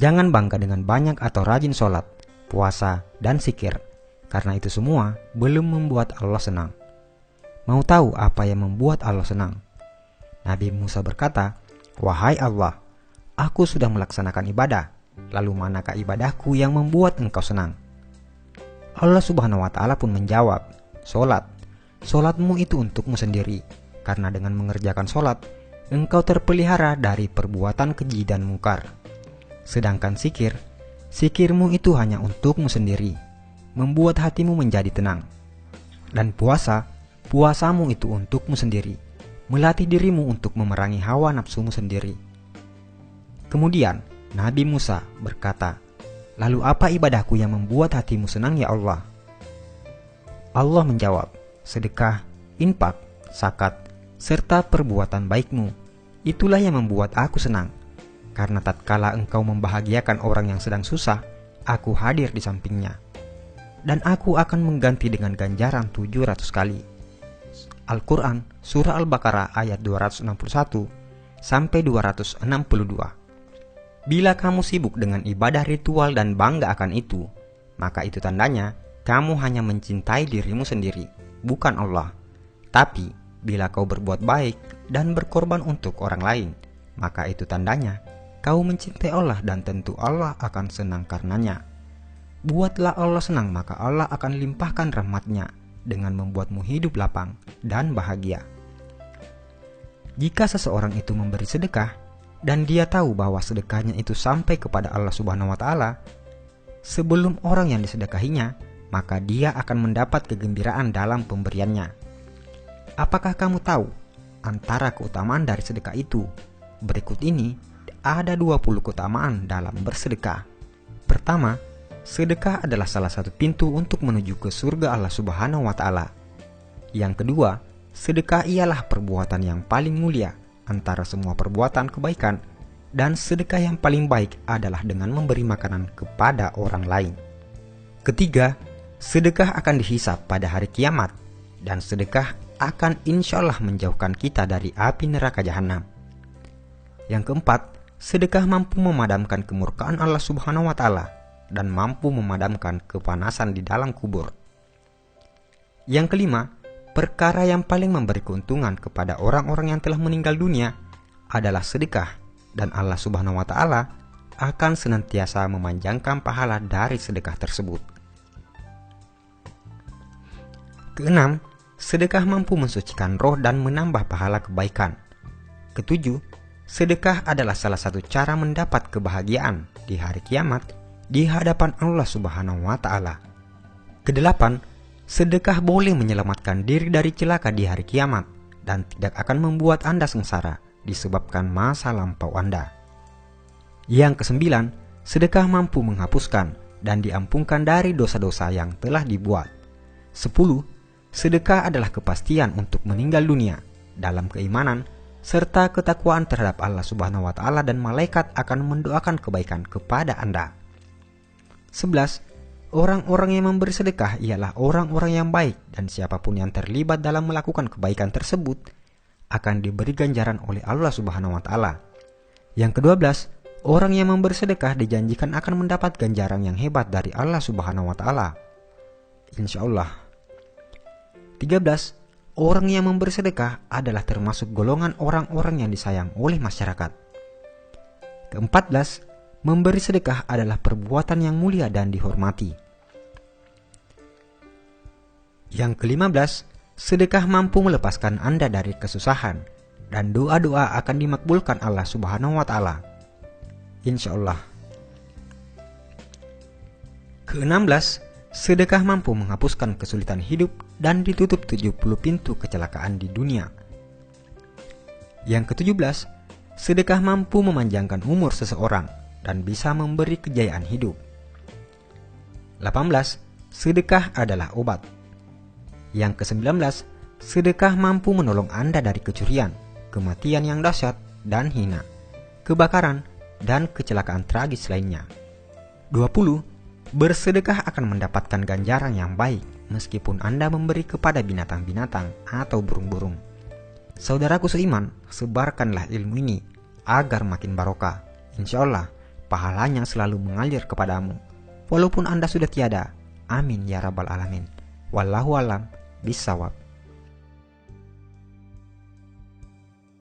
Jangan bangga dengan banyak atau rajin sholat, puasa, dan zikir, karena itu semua belum membuat Allah senang. Mau tahu apa yang membuat Allah senang? Nabi Musa berkata, "Wahai Allah, aku sudah melaksanakan ibadah, lalu manakah ibadahku yang membuat engkau senang?" Allah Subhanahu wa Ta'ala pun menjawab, "Sholat. Sholatmu itu untukmu sendiri, karena dengan mengerjakan sholat, engkau terpelihara dari perbuatan keji dan mungkar. Sedangkan zikir, zikirmu itu hanya untukmu sendiri, membuat hatimu menjadi tenang. Dan puasa, puasamu itu untukmu sendiri, melatih dirimu untuk memerangi hawa nafsumu sendiri." Kemudian Nabi Musa berkata, "Lalu apa ibadahku yang membuat hatimu senang ya Allah?" Allah menjawab, "Sedekah, infak, zakat, serta perbuatan baikmu. Itulah yang membuat aku senang. Karena tatkala engkau membahagiakan orang yang sedang susah, aku hadir di sampingnya. Dan aku akan mengganti dengan ganjaran 700 kali." Al-Quran, Surah Al-Baqarah ayat 261 sampai 262. Bila kamu sibuk dengan ibadah ritual dan bangga akan itu, maka itu tandanya kamu hanya mencintai dirimu sendiri, bukan Allah. Tapi bila kau berbuat baik dan berkorban untuk orang lain, maka itu tandanya kau mencintai Allah dan tentu Allah akan senang karenanya. Buatlah Allah senang, maka Allah akan limpahkan rahmat-Nya dengan membuatmu hidup lapang dan bahagia. Jika seseorang itu memberi sedekah dan dia tahu bahwa sedekahnya itu sampai kepada Allah Subhanahu wa Ta'ala sebelum orang yang disedekahinya, maka dia akan mendapat kegembiraan dalam pemberiannya. Apakah kamu tahu antara keutamaan dari sedekah itu? Berikut ini ada 20 keutamaan dalam bersedekah. Pertama, sedekah adalah salah satu pintu untuk menuju ke surga Allah Subhanahu wa Ta'ala. Yang kedua, sedekah ialah perbuatan yang paling mulia antara semua perbuatan kebaikan, dan sedekah yang paling baik adalah dengan memberi makanan kepada orang lain. Ketiga, sedekah akan dihisap pada hari kiamat, dan sedekah akan insya Allah menjauhkan kita dari api neraka jahanam. Yang keempat, sedekah mampu memadamkan kemurkaan Allah Subhanahu wa Ta'ala dan mampu memadamkan kepanasan di dalam kubur. Yang kelima, perkara yang paling memberi keuntungan kepada orang-orang yang telah meninggal dunia adalah sedekah, dan Allah Subhanahu wa Ta'ala akan senantiasa memanjangkan pahala dari sedekah tersebut. Keenam, sedekah mampu mensucikan roh dan menambah pahala kebaikan. Ketujuh, sedekah adalah salah satu cara mendapat kebahagiaan di hari kiamat di hadapan Allah Subhanahu wa Ta'ala. Kedelapan, sedekah boleh menyelamatkan diri dari celaka di hari kiamat dan tidak akan membuat Anda sengsara disebabkan masa lampau Anda. Yang kesembilan, sedekah mampu menghapuskan dan diampunkan dari dosa-dosa yang telah dibuat. 10. Sedekah adalah kepastian untuk meninggal dunia dalam keimanan serta ketakwaan terhadap Allah Subhanahu wa Ta'ala, dan malaikat akan mendoakan kebaikan kepada Anda. 11. Orang-orang yang memberi sedekah ialah orang-orang yang baik, dan siapapun yang terlibat dalam melakukan kebaikan tersebut akan diberi ganjaran oleh Allah Subhanahu wa Ta'ala. Yang ke-12, orang yang memberi sedekah dijanjikan akan mendapat ganjaran yang hebat dari Allah Subhanahu wa Ta'ala, insya Allah. 13. Orang yang memberi sedekah adalah termasuk golongan orang-orang yang disayang oleh masyarakat. Ke-14, memberi sedekah adalah perbuatan yang mulia dan dihormati. Yang ke-15, sedekah mampu melepaskan Anda dari kesusahan, dan doa-doa akan dimakbulkan Allah Subhanahu wa Ta'ala, insya Allah. Ke-16, sedekah mampu menghapuskan kesulitan hidup dan ditutup 70 pintu kecelakaan di dunia. Yang ke-17, sedekah mampu memanjangkan umur seseorang dan bisa memberi kejayaan hidup. 18. Sedekah adalah obat. Yang ke-19, sedekah mampu menolong Anda dari kecurian, kematian yang dahsyat dan hina, kebakaran, dan kecelakaan tragis lainnya. 20. Bersedekah akan mendapatkan ganjaran yang baik meskipun Anda memberi kepada binatang-binatang atau burung-burung. Saudaraku seiman, sebarkanlah ilmu ini agar makin barokah. Insya Allah, pahalanya selalu mengalir kepadamu, walaupun Anda sudah tiada. Amin ya rabbal alamin. Wallahu alam bisawab.